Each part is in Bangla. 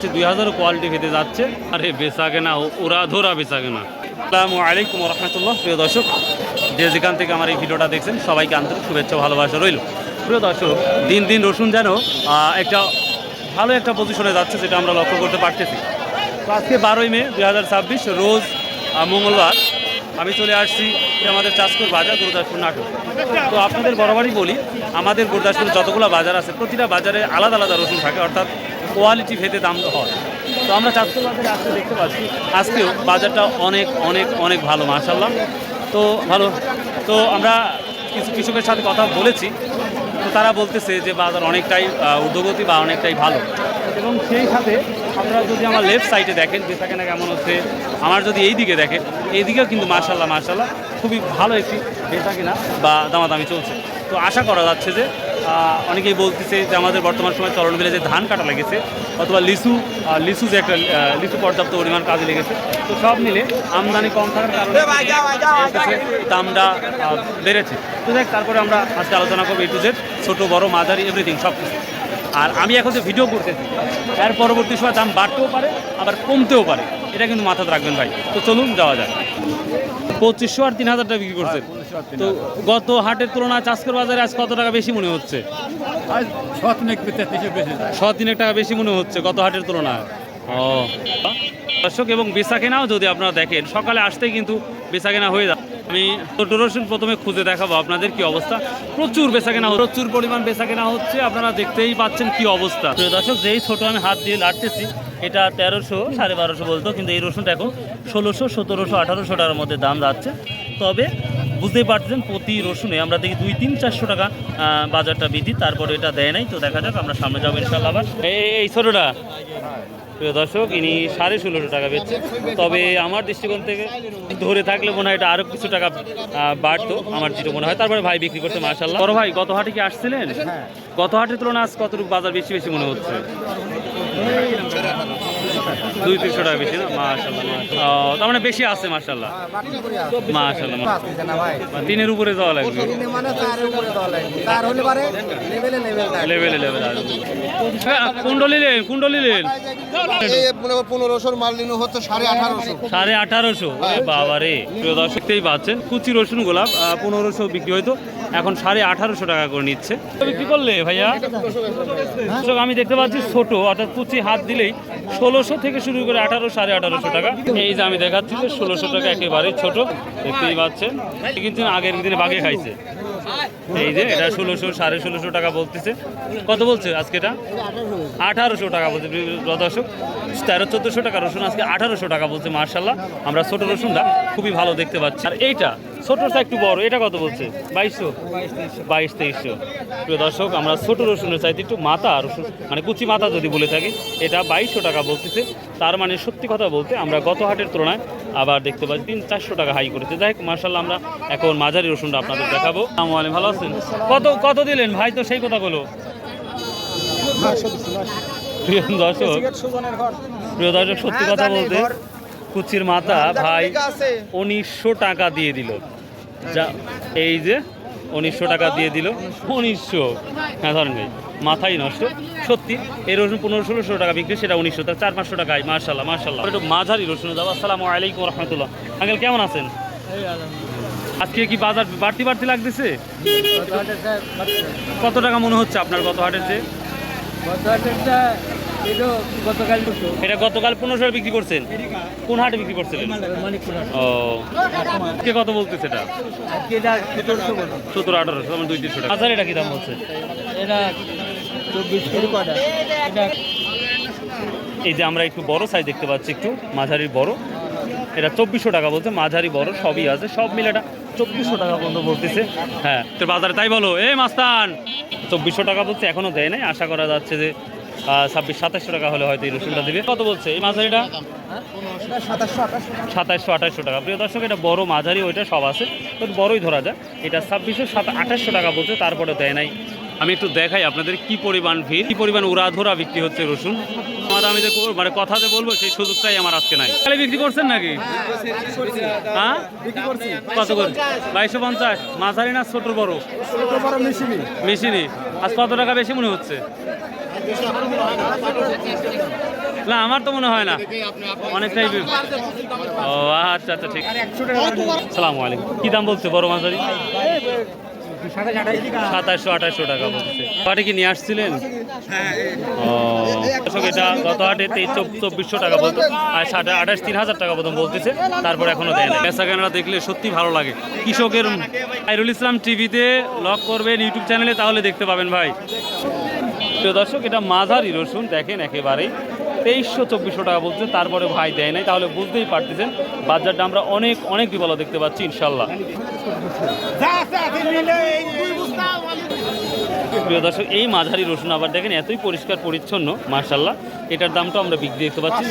2000 কোয়ালিটি খেতে যাচ্ছে। আরে বেচা কেনা ওরা ধরা বেচা কেনা। আসসালামু আলাইকুম রহমতুল্লাহ। প্রিয় দর্শক, যে যেখান থেকে আমার এই ভিডিওটা দেখছেন সবাইকে আন্তরিক শুভেচ্ছা ভালোবাসা রইল। প্রিয় দর্শক, দিন দিন রসুন যেন একটা ভালো একটা পজিশনে যাচ্ছে, যেটা আমরা লক্ষ্য করতে পারতেছি। তো আজকে 12ই মে 2026 রোজ মঙ্গলবার আমি চলে আসছি আমাদের চাষকর বাজার গুরুদাসপুর নাটক। তো আপনাদের বরাবরই বলি, আমাদের গুরুদাসপুরে যতগুলো বাজার আছে প্রতিটা বাজারে আলাদা আলাদা রসুন থাকে, অর্থাৎ কোয়ালিটি ভেদে দাম হয়। তো আমরা চাষকর বাজারে আজকে দেখতে পাচ্ছি আজকেও বাজারটা অনেক অনেক অনেক ভালো, মাশাআল্লাহ। তো ভালো। তো আমরা কিছু কৃষকের সাথে কথা বলেছি, তো তারা বলতেছে যে বাজার অনেকটাই ঊর্ধ্বগতি বা অনেকটাই ভালো। এবং সেই সাথে আপনারা যদি আমার লেফট সাইডে দেখেন বেচাকেনা কেমন হচ্ছে, আমার যদি এই দিকে দেখেন এই দিকেও কিন্তু মাশাআল্লাহ মাশাআল্লাহ খুবই ভালো একটি বেচাকেনা বা দামাদামি চলছে। তো আশা করা যাচ্ছে যে অনেকেই বলতেছে যে আমাদের বর্তমান সময় চলন বিলে যে ধান কাটা লেগেছে অথবা লিচু যে একটা লিচু পর্যাপ্ত পরিমাণ কাজে লেগেছে, তো সব মিলে আমদানি কম থাকার কারণে দামটা বেড়েছে। তো দেখ, তারপরে আমরা আজকে আলোচনা করবো একটু যে ছোটো বড়ো মাঝারি এভরিথিং সব কিছু। আর আমি এখন যে ভিডিও করতেছি এর পরবর্তী সময় দাম বাড়তেও পারে আবার কমতেও পারে, এটা কিন্তু মাথাতে রাখবেন ভাই। তো চলুন যাওয়া যায়। 2500 আর 3000 টাকা বিক্রি করছে। তো গত হাটের তুলনায় চাষকর বাজারে আজ কত টাকা বেশি মনে হচ্ছে? 100-3 টাকা বেশি মনে হচ্ছে গত হাটের তুলনায়। ও দর্শক, এবং বেচা কেনাও যদি আপনারা দেখেন সকালে আসতেই কিন্তু বেচা কেনা হয়ে যায়। আমি ছোট রসুন প্রথমে খুঁজে দেখাবো আপনাদের কি অবস্থা। প্রচুর বেচা কেনা, প্রচুর পরিমাণ বেচা কেনা হচ্ছে, আপনারা দেখতেই পাচ্ছেন কি অবস্থা। দর্শক, যেই ছোট আমি হাত দিয়ে লাটতেছি এটা 1300 1250 বলতো, কিন্তু এই রসুনটা এখন 1600 1700 1800 টাকার মধ্যে দাম যাচ্ছে। তবে বুঝতেই পারছেন প্রতি রসুনে আমরা দেখি 200-400 টাকা বাজারটা বৃদ্ধি, তারপরে এটা দেয় নাই। তো দেখা যাক, আমরা সামনে যাবো ইনশাআল্লাহ। আবার এই ছোটোটা প্রিয় দর্শক ইনি 1650 টাকা বেচছে। তবে আমার দৃষ্টিকোণ থেকে ধরে থাকলে মনে হয় এটা আরও কিছু টাকা বাড়তো, আমার যেটা মনে হয়। তারপরে ভাই বিক্রি করতে মাশাআল্লাহ। বড় ভাই, গত হাটে কি আসছিলেন? গত হাটের তুলনায় আজ কতটুকু বাজার বেশি বেশি মনে হচ্ছে? 200-300 টাকা বেশি না? মাশাআল্লাহ। তার মানে বেশি আছে মাশাআল্লাহ মাশাআল্লাহ। তিনের উপরে যাওয়া লাগবে, লেভেলে লেভেল। কুণ্ডলিলেন 1500 মাল নিনো হচ্ছে 1850। বাবা রে, প্রিয় দর্শকতেই পাচ্ছেন কুচি রসুন গোলাপ 1500 বিক্রি হয়তো, এখন 1850 টাকা করে নিচ্ছে। বিক্রি করলে ভাইয়া আমি দেখতে পাচ্ছি ছোট, অর্থাৎ কুচি হাত দিলেই 1600 থেকে শুরু করে 1800 1850 টাকা। এই যে আমি দেখাচ্ছি যে 1600 টাকা একেবারেই ছোট, দেখতেই পাচ্ছেন। কিন্তু আগের দিনে বাগে খাইছে। এই যে এটা 1600 1650 টাকা বলতেছে। কত বলছে আজকে? এটা 1800 টাকা বলছে দর্শক। 1300-1400 টাকা রসুন আজকে 1800 টাকা বলছে। মার্শাল্লাহ, আমরা ছোট রসুনটা খুবই ভালো দেখতে পাচ্ছি। আর এইটা ছোটটা একটু বড়, এটা কত বলছে? 2200-2300। প্রিয় দর্শক, আমরা ছোট রসুনের চাইতে একটু মাথা রসুন মানে কুচি মাথা যদি বলে থাকি, এটা 2200 টাকা বলতেছে। তার মানে সত্যি কথা বলতে আমরা গত হাটের তুলনায় আবার দেখতে পাচ্ছি 300-400 টাকা হাই করেছে। যাই হোক মার্শাল্লাহ, আমরা এখন মাঝারি রসুনটা আপনাদের দেখাবো। আসসালামু আলাইকুম, ভালো আছেন? কত দিলেন ভাই? তো সেই কথা বলো। প্রিয় দর্শক সত্যি কথা বলতে কুচির মাথা ভাই 1900 টাকা দিয়ে দিল। যা এই যে 1900 টাকা দিয়ে দিল। 1900, হ্যাঁ ধরেন ভাই, মাথাই নষ্ট সত্যি। এই রসুন 1500-1600 টাকা বিক্রি, সেটা 1900, তার 400-500 টাকায়। মার্শাল্লাহ মার্শাল্লাহ। একটু মাঝারি রসুন যাবো। আসসালামু আলাইকুম রহমতুল্লাহ। আঙ্কেল কেমন আছেন? আজকে কি বাজার বাড়তি লাগতেছে? কত টাকা মনে হচ্ছে আপনার গত হাটের চেয়ে? এটা গতকাল 1500 বিক্রি করছেন। কোন হাটে বিক্রি করছিলেন? ও, কে কত বলতেছে? এটা 1700-1800, মানে 200 টাকা। বাজার এটা কি দাম বলছে? এই যে আমরা একটু বড় সাইজ দেখতে পাচ্ছি, একটু মাঝারির বড়, এটা 2400 টাকা বলছে। মাঝারি বড় সবই আছে, সব মিলে এটা 2400 টাকা পর্যন্ত বলতেছে। হ্যাঁ, তোর বাজারে তাই বলো। মাস্তান 2400 টাকা বলছে, এখনো দেয় নাই। আশা করা যাচ্ছে যে 2600-2700 টাকা হলে হয়তো এই রসুনটা দেবে। কত বলছে এই মাঝারিটা? 2700-2800 টাকা। প্রিয় দর্শক, এটা বড় মাঝারি ওইটা সব আছে, তো বড়ই ধরা যায়। এটা 2600-2800 টাকা বলছে, তারপরে দেয় নাই। আমি একটু দেখাই আপনাদের কি পরিমাণ ভিড়, কি পরিমাণ উড়াধরা বিক্রি হচ্ছে রসুন। আমার আমি যে মানে কথাতে বলবো সেই সুযোগটাই আমার আজকে নাই। তাহলে বিক্রি করছেন নাকি? হ্যাঁ, কত করে? 2250। মাঝারি না ছোট বড়? মেশিনি। আজ কত টাকা বেশি মনে হচ্ছে? না আমার তো মনে হয় না, অনেকটাই ও আচ্ছা আচ্ছা ঠিক। সালাম আলাইকুম। কি দাম বলছে বড় মাঝারি? 2700-2800 টাকা বলছে। পাটে কি নিয়ে আসছিলেন? ও এটা গত হাটে 2300-2400 টাকা বলতো, আর 28,000-3000 টাকা প্রথম বলতেছে, তারপর এখনো দেয় না। বেচা কেনারা দেখলে সত্যি ভালো লাগে। কৃষকের খায়রুল ইসলাম টিভিতে লক করবেন ইউটিউব চ্যানেলে, তাহলে দেখতে পাবেন ভাই। প্রিয় দর্শক, এটা মাঝারি রসুন দেখেন একেবারেই 2300-2400 টাকা বলছে, তারপরে ভাই দেয় নাই, তাহলে বুঝতেই পারতেছেন বাজারটা আমরা অনেক অনেক বিপদ দেখতে পাচ্ছি ইনশাল্লাহ। প্রিয় দর্শক, এই মাঝারি রসুন আবার দেখেন এতই পরিষ্কার পরিচ্ছন্ন মাশাল্লাহ। এটার দামটা আমরা বিক্রি দেখতে পাচ্ছি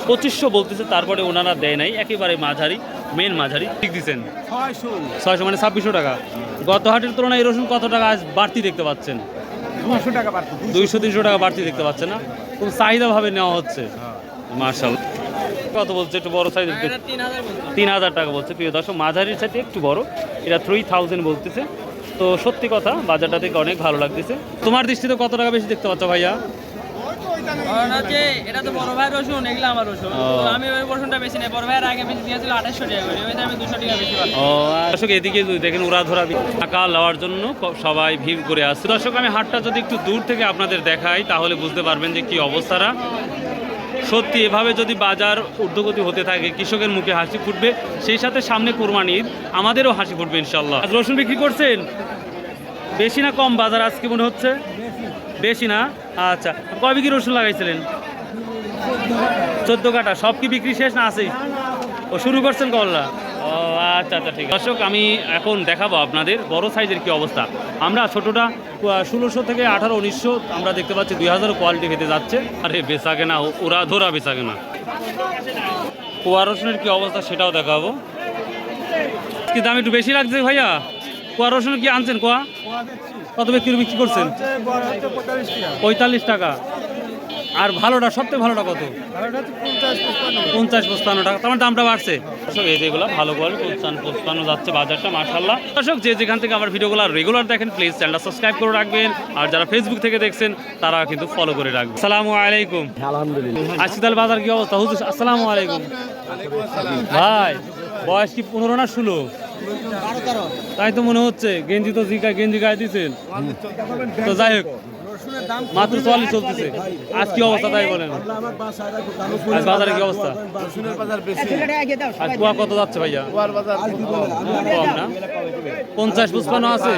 2500 বলতেছে, তারপরে ওনারা দেয় নাই, একেবারে মাঝারি মেন মাঝারি ঠিক দিচ্ছেন 600 মানে 2600 টাকা। গত হাটের তুলনায় এই রসুন কত টাকা আজ বাড়তি দেখতে পাচ্ছেন? 200-300 টাকা বাড়তি দেখতে পাচ্ছেন না? খুব চাহিদাভাবে নেওয়া হচ্ছে মাশাআল্লাহ। কত বলছে একটু বড় সাইজ? 3000 টাকা বলছে। প্রিয় দর্শক, মাঝারির সাথে একটু বড়, এটা 3000 বলতেছে। তো সত্যি কথা বাজারটা থেকে অনেক ভালো লাগতেছে। তোমার দৃষ্টিতে কত টাকা বেশি দেখতে পাচ্ছ ভাইয়া? এটা তো বড় ভাই রসুন, এগুলো আমার রসুন, আমি ওই রসুনটা বেশি নেই। বড় ভাইয়ের আগে বেশি দিয়েছিল 2800 টাকা করে, আমি 200 টাকা বেশি পাচ্ছি। দর্শক, এদিকে দেখেন উড়াধরা টাকা লওয়ার জন্য সবাই ভিড় করে আসছে। দর্শক, আমি হাটটা যদি একটু দূর থেকে আপনাদের দেখাই তাহলে বুঝতে পারবেন যে কি অবস্থাটা। সত্যি এভাবে যদি বাজার ঊর্ধ্বগতি হতে থাকে, কৃষকের মুখে হাসি ফুটবে, সেই সাথে সামনে কোরবানি ঈদ, আমাদেরও হাসি ফুটবে ইনশাল্লাহ। আজ রসুন বিক্রি করছেন বেশি না কম বাজার আজকে মনে হচ্ছে? বেশি না? আচ্ছা, কয় বিক্রি রসুন লাগাইছিলেন? 14 কাটা। সব কি বিক্রি শেষ না আছেই? ও শুরু করছেন কল্লা? ও আচ্ছা আচ্ছা ঠিক। দর্শক, আমি এখন দেখাবো আপনাদের বড় সাইজের কি অবস্থা। আমরা ছোটোটা 1600 থেকে 1800-1900 আমরা দেখতে পাচ্ছি, 2000 কোয়ালিটি খেতে যাচ্ছে। আরে বেচা কেনা ওরা ধরা বেচা কেনা। কুয়া রসুনের কি অবস্থা সেটাও দেখাবো। কি দাম একটু বেশি লাগছে ভাইয়া? কুয়া রসুন কি আনছেন? কুয়া কত বিক্রি করছেন? 45 টাকা। আর ভালোটা সবথেকে ভালোটা কত? 50-55 টাকা। তোমার দামটা বাড়ছে। দর্শক, এই যেগুলো ভালো কোয়ালিটি 55 যাচ্ছে বাজারটা মাশাআল্লাহ। দর্শক, যে যেখান থেকে আমার ভিডিওগুলো রেগুলার দেখেন প্লিজ চ্যানেলটা সাবস্ক্রাইব করে রাখবেন, আর যারা ফেসবুক থেকে দেখছেন তারা কিন্তু ফলো করে রাখবেন। আসসালামু আলাইকুম। আলহামদুলিল্লাহ। আজকাল বাজার কি অবস্থা হুজুর? আসসালামু আলাইকুম ভাই। বয়স কি 15 না 16? তাই তো মনে হচ্ছে। গেঞ্জি তো গেঞ্জি গায়ে দিচ্ছেন তো, যাই হোক মাত্র 44 চলতেছে। আজ কি অবস্থা তাই বলেন? আজ বাজারে কি অবস্থা? আজ কুয়া কত যাচ্ছে ভাইয়া? কম না? 50-55 আছে?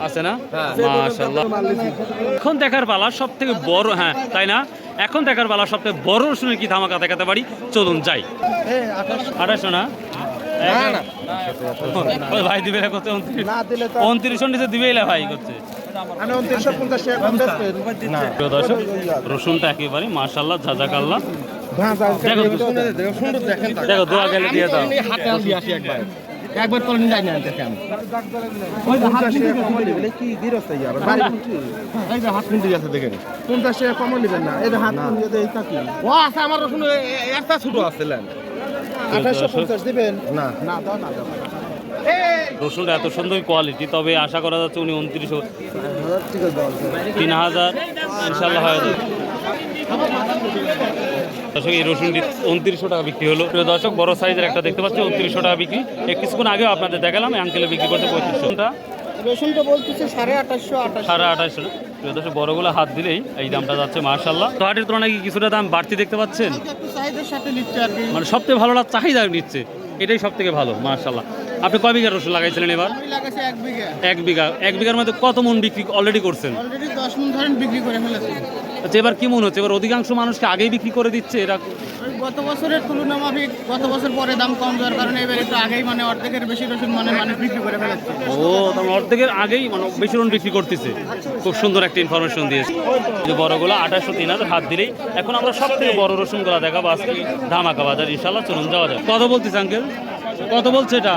আছে না? মাশাআল্লাহ। এখন দেখার পালা সব থেকে বড়, হ্যাঁ তাই না, এখন দেখার পালা সব থেকে বড় রসুনের কি ধামাকা দেখাতে পারি, চলুন যাই। 2800 না? ভাই দিবে কত? 2900 নিচে দিবেই না ভাই করছে। দর্শক, রসুনটা একেবারে মাশাআল্লাহ জাযাকাল্লাহ। দেখো দোয়া গেলে দিয়ে দাও। একবার করে নিয়ে আনতে কেন ওই হাত কি গিরস্ত যাবে বাড়ি এই যে হাত কিনতে যাচ্ছে দেখেন 50 টাকা কম নেবেন না। এই যে হাত কিনতে দেই তা কি ও আছে আমার রসুন একটা ছোট আছে লেন 2850 দিবেন না না দাও না দাও। রসুনটা এত সুন্দর কোয়ালিটি, তবে আশা করা যাচ্ছে উনি 2900 3000 ইনশাল্লাহ হয়ে যাবে। দর্শক, এই রসুনটি 2900 টাকা বিক্রি হলো। প্রিয় দর্শক, বড় সাইজের একটা দেখতে পাচ্ছি 2900 টাকা বিক্রি। কিছুক্ষণ আগেও আপনাদের দেখালাম এই আঙ্কেলে বিক্রি করতে 3500। রসুনটা বলতেছে 2850। 2850। প্রিয় দর্শক, বড়গুলো হাত দিলেই এই দামটা যাচ্ছে মাশাআল্লাহ। তো হাটের তুলনায় কি কিছুটা দাম বাড়তি দেখতে পাচ্ছেন? চাহিদার সাথে নিচ্ছে আর কি, মানে সবথেকে ভালো চাহিদা নিচ্ছে, এটাই সব থেকে ভালো মাশাআল্লাহ। আপনি কয় বিঘা রসুন লাগাইছিলেন এবার? আমি লাগাইছি 1 বিঘা। 1 বিঘা। 1 বিঘার মধ্যে কত মন বিক্রি অলরেডি করছেন? অলরেডি 10 মণ ধরেন বিক্রি করে ফেলেছি। আচ্ছা, এবার কি মনে হচ্ছে? এবার অধিকাংশ মানুষকে আগেই বিক্রি করে দিচ্ছে এরা? ওই গত বছরের তুলনা মাফিক গত বছর পরে দাম কম দেওয়ার কারণে এবার একটু আগেই মানে অর্ধেকের বেশি রসুন মানে মানুষ বিক্রি করে ফেলেছে। ও, তার অর্ধেকের আগেই মানে বেশি রসুন বিক্রি করতেছে। খুব সুন্দর একটা ইনফরমেশন দিয়েছে। যে বড়গুলো 2800-3000 হাত দিলেই। এখন আমরা সব থেকে বড় রসুনগুলো দেখাবো আজকে ধামাকা বাজার ইনশাল্লাহ। চলুন যাওয়া যায়। কত বলতেছে আঙ্কেল? কত বলছে এটা?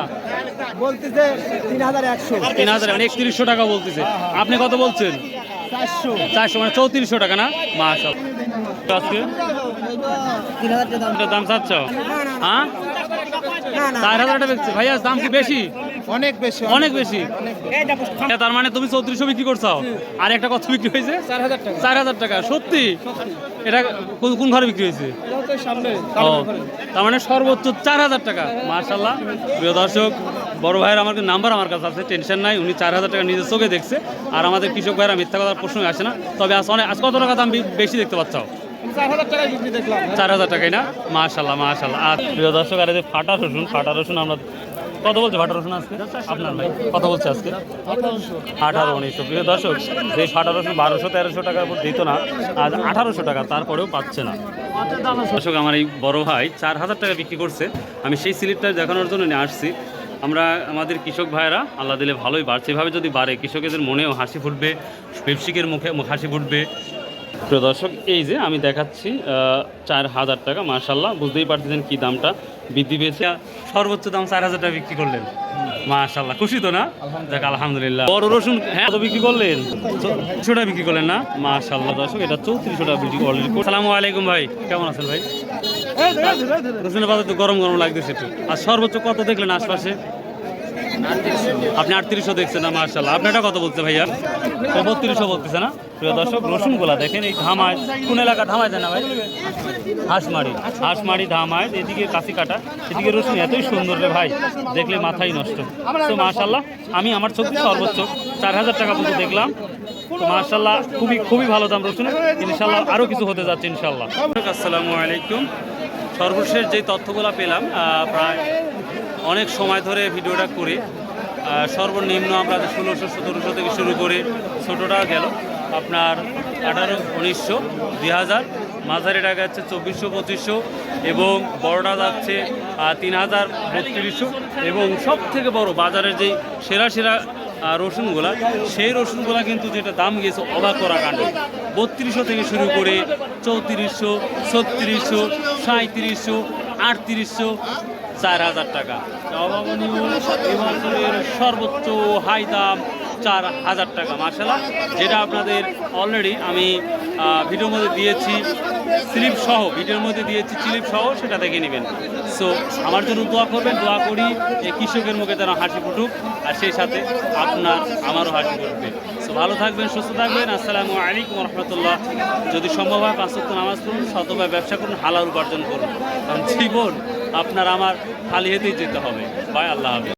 বলতেছে 3100 3000 মানে 3100 টাকা বলতেছে। আপনি কত বলছেন? 400 400 মানে 3400 টাকা না? মাশাআল্লাহ। আজকে এটার দাম চাচ্ছ? হ্যাঁ 4,000 টাকা বেচছে ভাইয়া, দাম কি বেশি? অনেক বেশি অনেক বেশি। তার মানে তুমি 3400 বিক্রি করছো, আর একটা কত বিক্রি হয়েছে? 4,000 টাকা। সত্যি? এটা কোন ঘরে বিক্রি হয়েছে? ও, তার মানে সর্বোচ্চ 4,000 টাকা। মাশাআল্লাহ। প্রিয় দর্শক, বড় ভাইয়ের আমার নাম্বার আমার কাছে আছে, টেনশন নাই। উনি 4,000 টাকা নিজের চোখে দেখছে। আর আমাদের কৃষক ভাইয়েরা মিথ্যা কথার প্রশ্নই আসে না। তবে আজ কত টাকা দাম বেশি দেখতে পাচ্ছ? 4,000 টাকাই না? মাশাআল্লাহ মাশাআল্লাহ। আর প্রিয় দর্শক, আর এই যে ফাটা রসুন আমরা কত বলছে ফাটা রসুন আজকে? আপনার ভাই কত বলছে আজকে? 18-1900। প্রিয় দর্শক, যে ফাটা রসুন 1200-1300 টাকার উপর দিত না, আজ 1800 টাকা, তারপরেও পাচ্ছে না। দর্শক, আমার এই বড় ভাই 4,000 টাকা বিক্রি করছে। আমি সেই স্লিপটা দেখানোর জন্য নিয়ে আসছি। আমরা আমাদের কৃষক ভাইয়েরা আল্লাহ দিলে ভালোই বাড়ছে। এভাবে যদি বাড়ে, কৃষকেদের মনেও হাসি ফুটবে, ব্যবসায়ীর মুখে হাসি ফুটবে। প্রিয় দর্শক, এই যে আমি দেখাচ্ছি 4,000 টাকা। মাশাআল্লাহ, বুঝতেই পারতেছেন কি দামটা বৃদ্ধি পেয়েছে। সর্বোচ্চ দাম 4,000 টাকা বিক্রি করলেন। মাশাআল্লাহ, খুশি তো না? দেখ আলহামদুলিল্লাহ। বড় রসুন হ্যাঁ কত বিক্রি করলেন? 3400 টাকা বিক্রি করলেন না? মাশাআল্লাহ দর্শক, এটা 3400 টাকা বিক্রি অলরেডি। আসসালামু আলাইকুম ভাই, কেমন আছেন ভাই? রসুনের বাজার তো গরম লাগতেছে একটু। আর সর্বোচ্চ কত দেখলেন আশপাশে? আপনি 3800 দেখছেন না? মাশাআল্লাহ। আপনারটা কত বলছে ভাইয়া? 3200 বলতেছে না? প্রিয় দর্শক, রসুনগুলা দেখেন, এই ধামায়, কোন এলাকা ধামায় জানা ভাই? হাঁসমারি ধামায়, এদিকে কাটা, এদিকে রসুন এতই সুন্দর রে ভাই, দেখলে মাথাই নষ্ট। তো মাশাআল্লাহ, আমি আমার চোখে সর্বোচ্চ 4,000 টাকা পর্যন্ত দেখলাম। তো মাশাআল্লাহ, খুবই ভালো দাম রসুনের। ইনশাআল্লাহ আরও কিছু হতে যাচ্ছে ইনশাআল্লাহ। আসসালামু আলাইকুম। সর্বশেষ যে তথ্যগুলো পেলাম, প্রায় অনেক সময় ধরে ভিডিওটা করে সর্বনিম্ন আমরা 1600-1700 থেকে শুরু করে ছোটোটা গেল আপনার 1800-1900, 2000, মাঝারিটা যাচ্ছে 2400-2500 এবং বড়টা যাচ্ছে 3000-3200 এবং সব থেকে বড় বাজারের যে সেরা রসুনগুলা, সেই রসুনগুলা কিন্তু যেটা দাম গিয়েছে অবাক করা কাণ্ড। 3200 থেকে শুরু করে 3400, 3600, 3700, 3800, 4,000 টাকা। অভাবনীয় এবছরের সর্বোচ্চ হাই দাম 4,000 টাকা। মাশাআল্লাহ, যেটা আপনাদের অলরেডি আমি ভিডিওর মধ্যে দিয়েছি স্লিপ সহ, সেটা দেখে নেবেন। সো আমার জন্য দোয়া করবেন, দোয়া করি এই কৃষকের মুখে যেন হাসি ফুটুক, আর সেই সাথে আমারও হাসি ফুটবে। সো ভালো থাকবেন, সুস্থ থাকবেন। আসসালামু আলাইকুম রহমতুল্লাহ। যদি সম্ভব হয় 5 ওয়াক্ত নামাজ পড়ুন, শতভাবে ব্যবসা করুন, হালাল উপার্জন করুন, কারণ জীবন আপনার আমার খালি হাতেই যেতে হবে। বাই, আল্লাহ হাফেজ।